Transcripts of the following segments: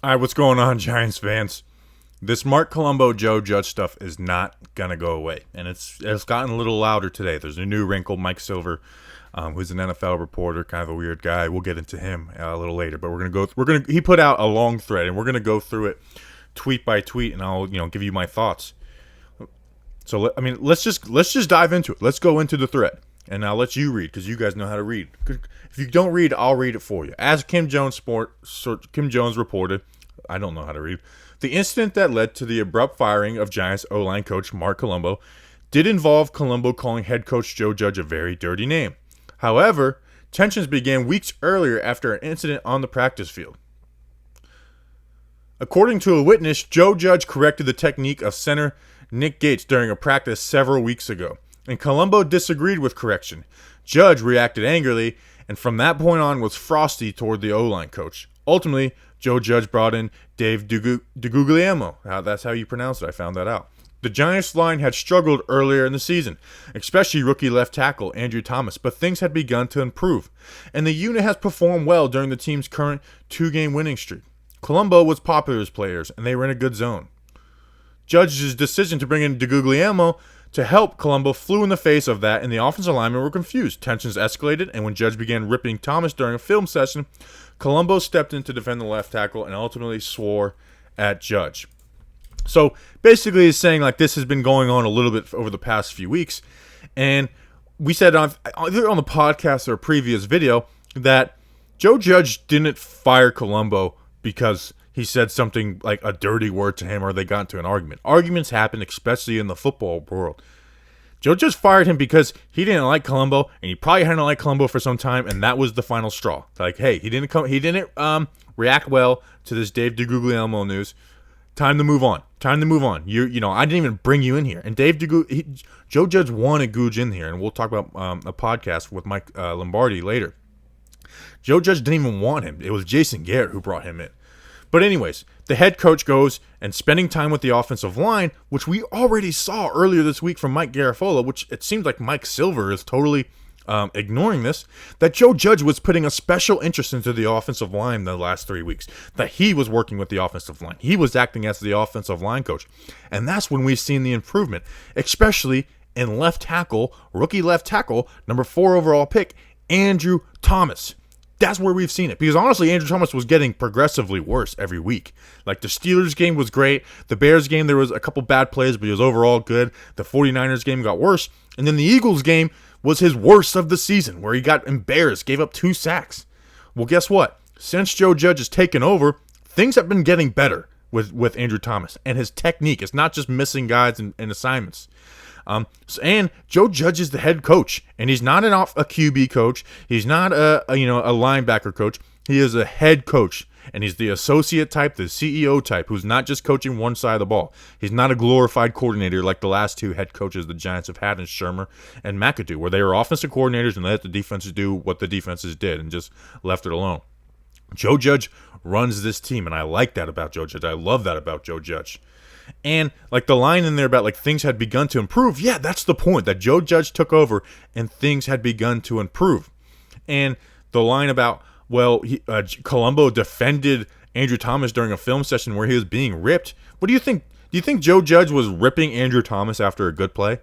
All right, what's going on, Giants fans? This Marc Colombo, Joe Judge stuff is not gonna go away, and it's gotten a little louder today. There's a new wrinkle, Mike Silver, who's an NFL reporter, kind of a weird guy. We'll get into him a little later, but he put out a long thread, and we're gonna go through it tweet by tweet, and I'll give you my thoughts. So let's just dive into it. Let's go into the thread, and I'll let you read because you guys know how to read. If you don't read, I'll read it for you. As Kim Jones reported, I don't know how to read. The incident that led to the abrupt firing of Giants O-line coach Marc Colombo did involve Colombo calling head coach Joe Judge a very dirty name. However, tensions began weeks earlier after an incident on the practice field. According to a witness, Joe Judge corrected the technique of center Nick Gates during a practice several weeks ago, and Colombo disagreed with correction. Judge reacted angrily, and from that point on was frosty toward the O-line coach. Ultimately, Joe Judge brought in Dave DeGuglielmo. That's how you pronounce it. I found that out. The Giants line had struggled earlier in the season, especially rookie left tackle Andrew Thomas, but things had begun to improve, and the unit has performed well during the team's current 2-game winning streak. Colombo was popular as players, and they were in a good zone. Judge's decision to bring in DeGuglielmo to help Colombo flew in the face of that, and the offensive linemen were confused. Tensions escalated, and when Judge began ripping Thomas during a film session, Colombo stepped in to defend the left tackle and ultimately swore at Judge. So basically, he's saying like this has been going on a little bit over the past few weeks, and we said either on the podcast or a previous video that Joe Judge didn't fire Colombo because he said something like a dirty word to him or they got into an argument. Arguments happen, especially in the football world. Joe Judge fired him because he didn't like Colombo, and he probably hadn't liked Colombo for some time, and that was the final straw. Like, hey, he didn't react well to this Dave DeGuglielmo news. Time to move on. I didn't even bring you in here. And Joe Judge wanted Googe in here, and we'll talk about a podcast with Mike Lombardi later. Joe Judge didn't even want him. It was Jason Garrett who brought him in. But anyways, the head coach goes and spending time with the offensive line, which we already saw earlier this week from Mike Garafolo, which it seems like Mike Silver is totally ignoring this, that Joe Judge was putting a special interest into the offensive line the last 3 weeks, that he was working with the offensive line. He was acting as the offensive line coach. And that's when we've seen the improvement, especially in left tackle, rookie left tackle, number 4 overall pick, Andrew Thomas. That's where we've seen it. Because honestly, Andrew Thomas was getting progressively worse every week. Like the Steelers game was great. The Bears game, there was a couple bad plays, but he was overall good. The 49ers game got worse. And then the Eagles game was his worst of the season, where he got embarrassed, gave up 2 sacks. Well, guess what? Since Joe Judge has taken over, things have been getting better with Andrew Thomas. And his technique is not just missing guys and assignments. And Joe Judge is the head coach, and he's not a QB coach. He's not a linebacker coach. He is a head coach, and he's the associate type, the CEO type, who's not just coaching one side of the ball. He's not a glorified coordinator like the last 2 head coaches the Giants have had in Shermer and McAdoo, where they were offensive coordinators and let the defenses do what the defenses did and just left it alone. Joe Judge runs this team, and I like that about Joe Judge. I love that about Joe Judge. And like the line in there about like things had begun to improve, yeah, that's the point, that Joe Judge took over and things had begun to improve. And the line about, Colombo defended Andrew Thomas during a film session where he was being ripped. What do you think? Do you think Joe Judge was ripping Andrew Thomas after a good play?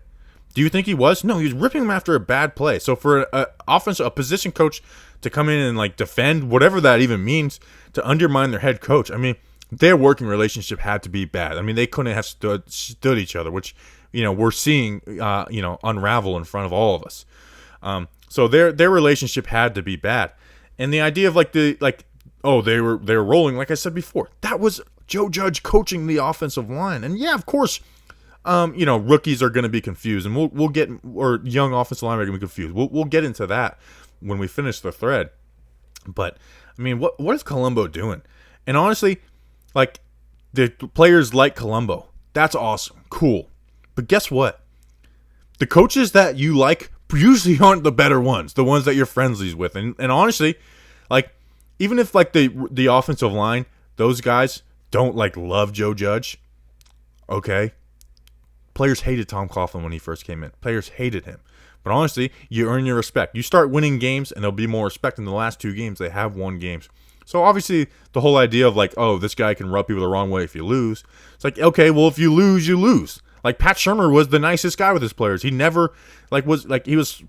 Do you think he was? No, he was ripping him after a bad play. So for a position coach to come in and like defend, whatever that even means, to undermine their head coach, I mean, their working relationship had to be bad. I mean, they couldn't have stood each other, which, we're seeing, unravel in front of all of us. So their relationship had to be bad. And the idea of they were rolling, like I said before, that was Joe Judge coaching the offensive line. And yeah, of course, rookies are going to be confused, and we'll get, or young offensive linemen are going to be confused. We'll get into that when we finish the thread. But I mean, what is Colombo doing? And honestly, like, the players like Colombo, that's awesome, cool. But guess what? The coaches that you like usually aren't the better ones, the ones that you're friendlies with. And honestly, like, even if like the offensive line, those guys don't like love Joe Judge, okay? Players hated Tom Coughlin when he first came in. Players hated him. But honestly, you earn your respect. You start winning games, and there'll be more respect. In the last 2 games, they have won games. So obviously the whole idea of like, oh, this guy can rub people the wrong way if you lose. It's like, okay, well, if you lose, you lose. Like Pat Shurmur was the nicest guy with his players. He never he was,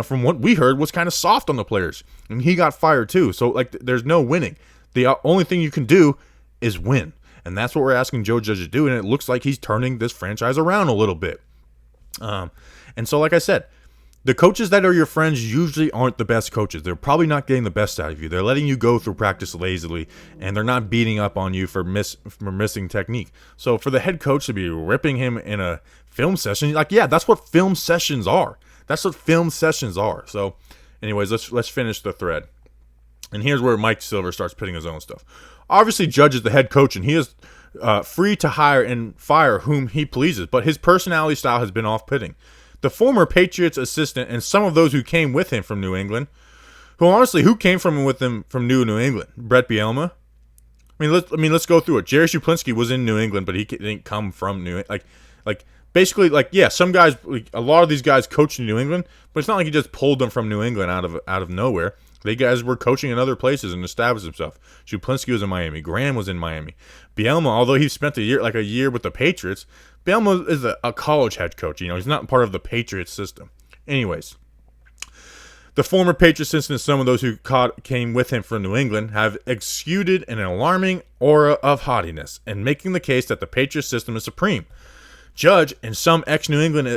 from what we heard, was kind of soft on the players, and he got fired too. So like, there's no winning. The only thing you can do is win, and that's what we're asking Joe Judge to do. And it looks like he's turning this franchise around a little bit. And so, like I said, the coaches that are your friends usually aren't the best coaches. They're probably not getting the best out of you. They're letting you go through practice lazily, and they're not beating up on you for missing technique. So for the head coach to be ripping him in a film session, like, yeah, that's what film sessions are. That's what film sessions are. So anyways, let's finish the thread. And here's where Mike Silver starts putting his own stuff. Obviously, Judge is the head coach, and he is free to hire and fire whom he pleases, but his personality style has been off-putting. The former Patriots assistant and some of those who came with him from New England, who came with him from New England? Brett Bielema. Let's go through it. Jerry Shuplinski was in New England, but he didn't come from New England. Some guys, a lot of these guys coached in New England, but it's not like he just pulled them from New England out of nowhere. They guys were coaching in other places and established himself. Shuplinski was in Miami. Graham was in Miami. Bielema, although he spent a year with the Patriots, Bielema is a college head coach. He's not part of the Patriots system. Anyways, the former Patriots assistant and some of those who came with him from New England have exuded an alarming aura of haughtiness and making the case that the Patriots system is supreme. Judge and some ex-New England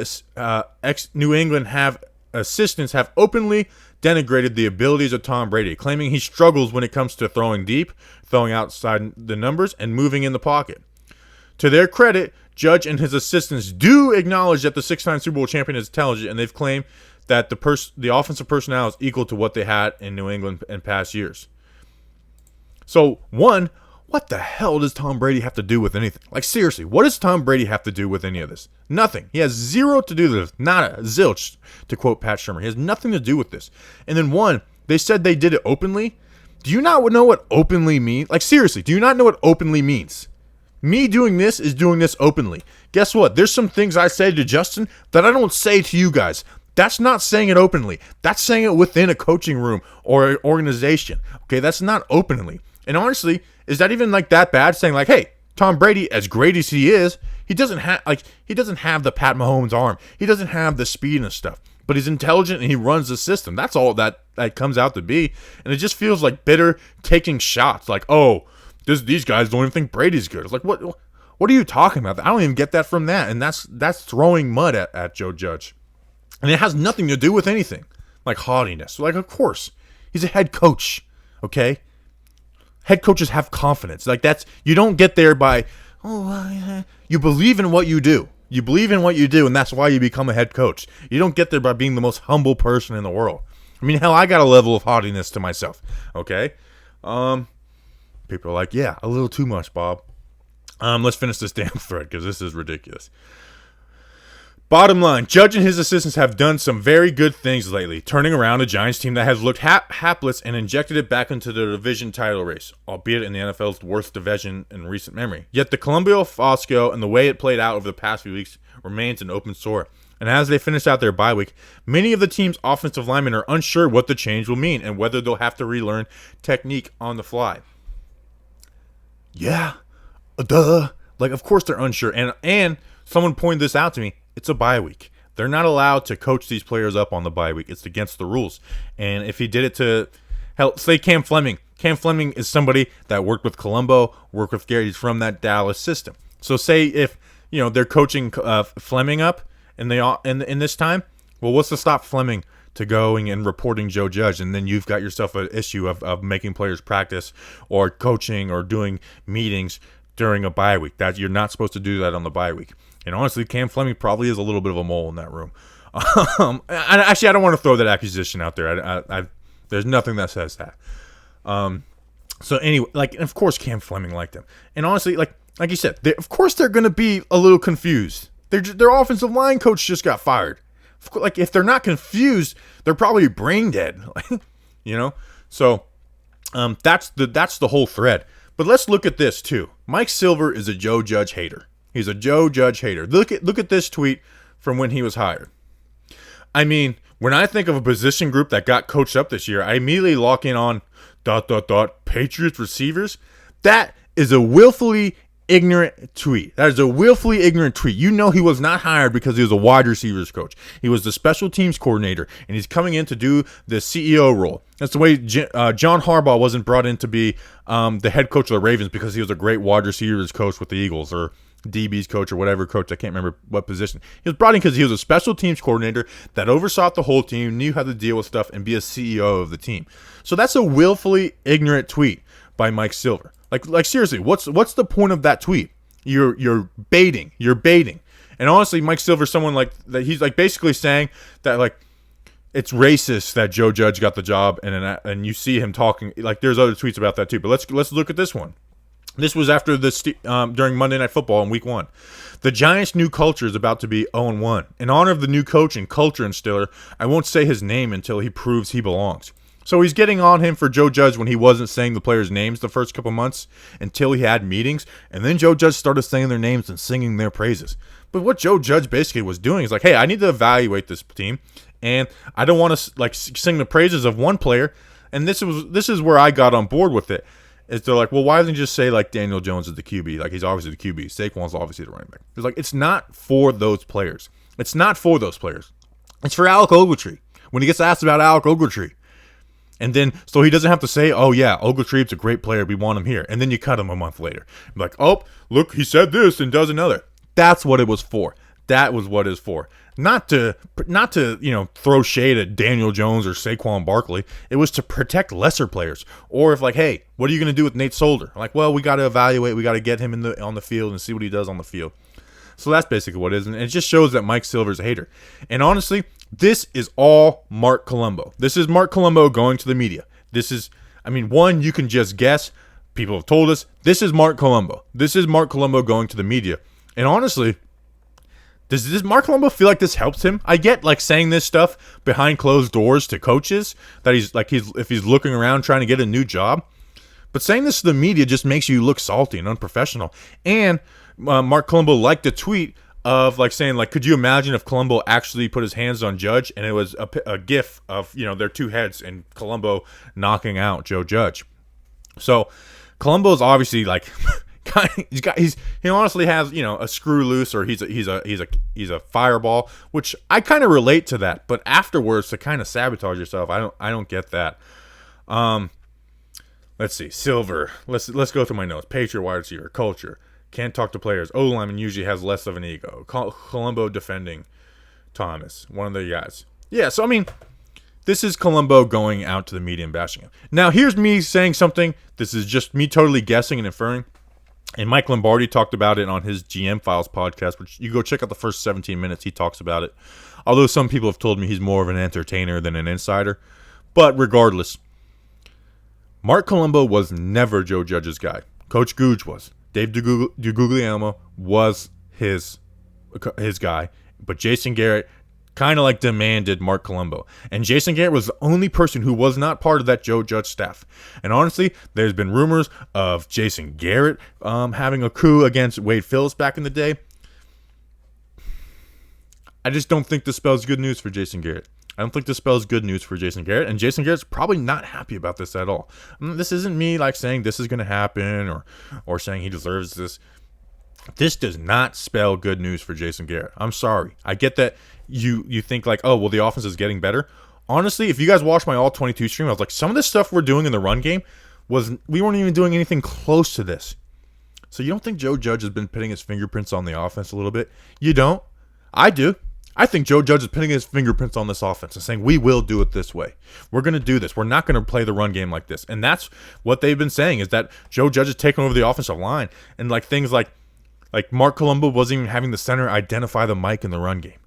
assistants have openly denigrated the abilities of Tom Brady, claiming he struggles when it comes to throwing deep, throwing outside the numbers, and moving in the pocket. To their credit, Judge and his assistants do acknowledge that the six-time Super Bowl champion is intelligent, and they've claimed that the offensive personnel is equal to what they had in New England in past years. So, one, what the hell does Tom Brady have to do with anything? Like, seriously, what does Tom Brady have to do with any of this? Nothing. He has zero to do with this. Not a zilch, to quote Pat Shurmur. He has nothing to do with this. And then one, they said they did it openly. Do you not know what openly means? Like, seriously, do you not know what openly means? Me doing this is doing this openly. Guess what? There's some things I say to Justin that I don't say to you guys. That's not saying it openly. That's saying it within a coaching room or an organization. Okay, that's not openly. And honestly, is that even like that bad? Saying like, hey, Tom Brady, as great as he is, he doesn't have the Pat Mahomes arm. He doesn't have the speed and stuff. But he's intelligent and he runs the system. That's all that comes out to be. And it just feels like bitter taking shots. Like, oh, these guys don't even think Brady's good. It's like, what are you talking about? I don't even get that from that. And that's throwing mud at Joe Judge. And it has nothing to do with anything. Like haughtiness. Like, of course. He's a head coach. Okay? Head coaches have confidence. Like you don't get there by, you believe in what you do. You believe in what you do, and that's why you become a head coach. You don't get there by being the most humble person in the world. I mean, hell, I got a level of haughtiness to myself. Okay? People are like, yeah, a little too much, Bob. Let's finish this damn thread because this is ridiculous. Bottom line, Judge and his assistants have done some very good things lately, turning around a Giants team that has looked hapless and injected it back into the division title race, albeit in the NFL's worst division in recent memory. Yet the Columbia fiasco and the way it played out over the past few weeks remains an open sore. And as they finish out their bye week, many of the team's offensive linemen are unsure what the change will mean and whether they'll have to relearn technique on the fly. Yeah, duh. Like, of course they're unsure. And someone pointed this out to me. It's a bye week. They're not allowed to coach these players up on the bye week. It's against the rules. And if he did it to help, say Cam Fleming. Cam Fleming is somebody that worked with Colombo, worked with Gary. He's from that Dallas system. So say if they're coaching Fleming up in this time, well, what's to stop Fleming to going and reporting Joe Judge? And then you've got yourself an issue of making players practice or coaching or doing meetings during a bye week. That you're not supposed to do that on the bye week. And honestly, Cam Fleming probably is a little bit of a mole in that room. I don't want to throw that accusation out there. There's nothing that says that. So anyway, of course Cam Fleming liked him. And honestly, like you said, of course they're going to be a little confused. Their offensive line coach just got fired. Like, if they're not confused, they're probably brain dead. So that's the whole thread. But let's look at this too. Mike Silver is a Joe Judge hater. He's a Joe Judge hater. Look at this tweet from when he was hired. I mean, when I think of a position group that got coached up this year, I immediately lock in on Patriots receivers. That is a willfully ignorant tweet. That is a willfully ignorant tweet. You know he was not hired because he was a wide receivers coach. He was the special teams coordinator, and he's coming in to do the CEO role. That's the way John Harbaugh wasn't brought in to be the head coach of the Ravens because he was a great wide receivers coach with the Eagles, or DB's coach, or whatever coach. I can't remember what position. He was brought in because he was a special teams coordinator that oversaw the whole team, knew how to deal with stuff, and be a CEO of the team. So that's a willfully ignorant tweet by Mike Silver. Like seriously, what's the point of that tweet? You're baiting. And honestly, Mike Silver's someone like that. He's like basically saying that like it's racist that Joe Judge got the job, and you see him talking like there's other tweets about that too. But let's look at this one. This was after during Monday Night Football in Week 1. The Giants' new culture is about to be 0-1. In honor of the new coach and culture instiller, I won't say his name until he proves he belongs. So he's getting on him for Joe Judge when he wasn't saying the players' names the first couple months until he had meetings. And then Joe Judge started saying their names and singing their praises. But what Joe Judge basically was doing is like, hey, I need to evaluate this team. And I don't want to like sing the praises of one player. And this is where I got on board with it. Is they're like, well, why doesn't you just say like Daniel Jones is the QB? Like he's obviously the QB. Saquon's obviously the running back. It's like, it's not for those players. It's not for those players. It's for Alec Ogletree. When he gets asked about Alec Ogletree. And then, so he doesn't have to say, oh, yeah, Ogletree's a great player. We want him here. And then you cut him a month later. Like, oh, look, he said this and does another. That's what it was for. That was what it was for. Not to throw shade at Daniel Jones or Saquon Barkley. It was to protect lesser players. Or if like, hey, what are you going to do with Nate Solder? I'm like, well, we got to evaluate. We got to get him on the field and see what he does on the field. So that's basically what it is. And it just shows that Mike Silver's a hater. And honestly, this is all Marc Colombo. This is Marc Colombo going to the media. This is, one, you can just guess. People have told us. This is Marc Colombo. This is Marc Colombo going to the media. And honestly, does Marc Colombo feel like this helps him? I get like saying this stuff behind closed doors to coaches that if he's looking around trying to get a new job. But saying this to the media just makes you look salty and unprofessional. And Marc Colombo liked a tweet of like saying like, could you imagine if Colombo actually put his hands on Judge and it was a gif of their two heads and Colombo knocking out Joe Judge. So Colombo's obviously like he honestly has a screw loose, or he's a fireball, which I kind of relate to that. But afterwards to kind of sabotage yourself, I don't get that. Let's see, Silver. Let's go through my notes. Patriot wide receiver, culture. Can't talk to players. O-lineman usually has less of an ego. Colombo defending Thomas, one of the guys. Yeah, so this is Colombo going out to the media and bashing him. Now, here's me saying something. This is just me totally guessing and inferring. And Mike Lombardi talked about it on his GM Files podcast, which you go check out the first 17 minutes. He talks about it. Although some people have told me he's more of an entertainer than an insider. But regardless, Marc Colombo was never Joe Judge's guy. Coach Googe was. Dave DeGuglielmo was his guy, but Jason Garrett kind of like demanded Marc Colombo. And Jason Garrett was the only person who was not part of that Joe Judge staff. And honestly, there's been rumors of Jason Garrett having a coup against Wade Phillips back in the day. I just don't think this spells good news for Jason Garrett. I don't think this spells good news for Jason Garrett, and Jason Garrett's probably not happy about this at all. This isn't me like saying this is going to happen or saying he deserves this. This does not spell good news for Jason Garrett. I'm sorry. I get that you think like, oh, well, the offense is getting better. Honestly, if you guys watch my All 22 stream, I was like, some of the stuff we're doing in the run game we weren't even doing anything close to this. So you don't think Joe Judge has been putting his fingerprints on the offense a little bit? You don't? I do. I think Joe Judge is putting his fingerprints on this offense and saying, we will do it this way. We're going to do this. We're not going to play the run game like this. And that's what they've been saying, is that Joe Judge is taking over the offensive line. And like things like Marc Colombo wasn't even having the center identify the mic in the run game.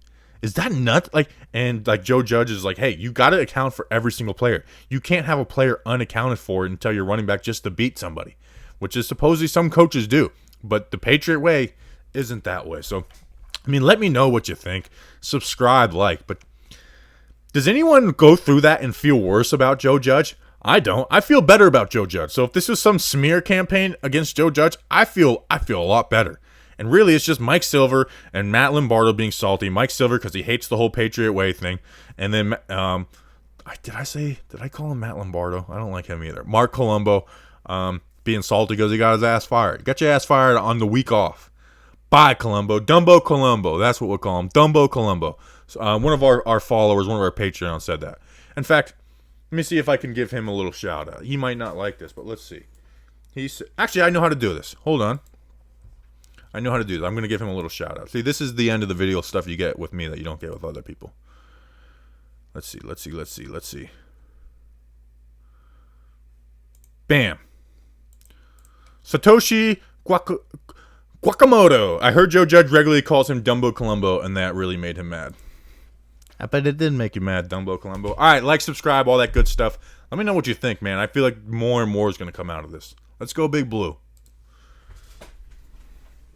Is that nuts? And Joe Judge is like, hey, you got to account for every single player. You can't have a player unaccounted for and tell your running back just to beat somebody, which is supposedly some coaches do. But the Patriot way isn't that way. So, let me know what you think. Subscribe, but does anyone go through that and feel worse about Joe Judge? I don't. I feel better about Joe Judge. So if this was some smear campaign against Joe Judge, I feel a lot better. And really, it's just Mike Silver and Matt Lombardo being salty. Mike Silver because he hates the whole Patriot way thing, and then Did I call him Matt Lombardo? I don't like him either. Marc Colombo, being salty because he got his ass fired. Got your ass fired on the week off. Bye, Colombo. Dumbo Colombo. That's what we'll call him. Dumbo Colombo. So, one of our followers, one of our Patreons said that. In fact, let me see if I can give him a little shout out. He might not like this, but let's see. Actually, I know how to do this. Hold on. I know how to do this. I'm going to give him a little shout out. See, this is the end of the video stuff you get with me that you don't get with other people. Let's see. Bam. Satoshi Guakamoto. I heard Joe Judge regularly calls him Dumbo Colombo, and that really made him mad. I bet it did make you mad, Dumbo Colombo. All right, like, subscribe, all that good stuff. Let me know what you think, man. I feel like more and more is going to come out of this. Let's go Big Blue.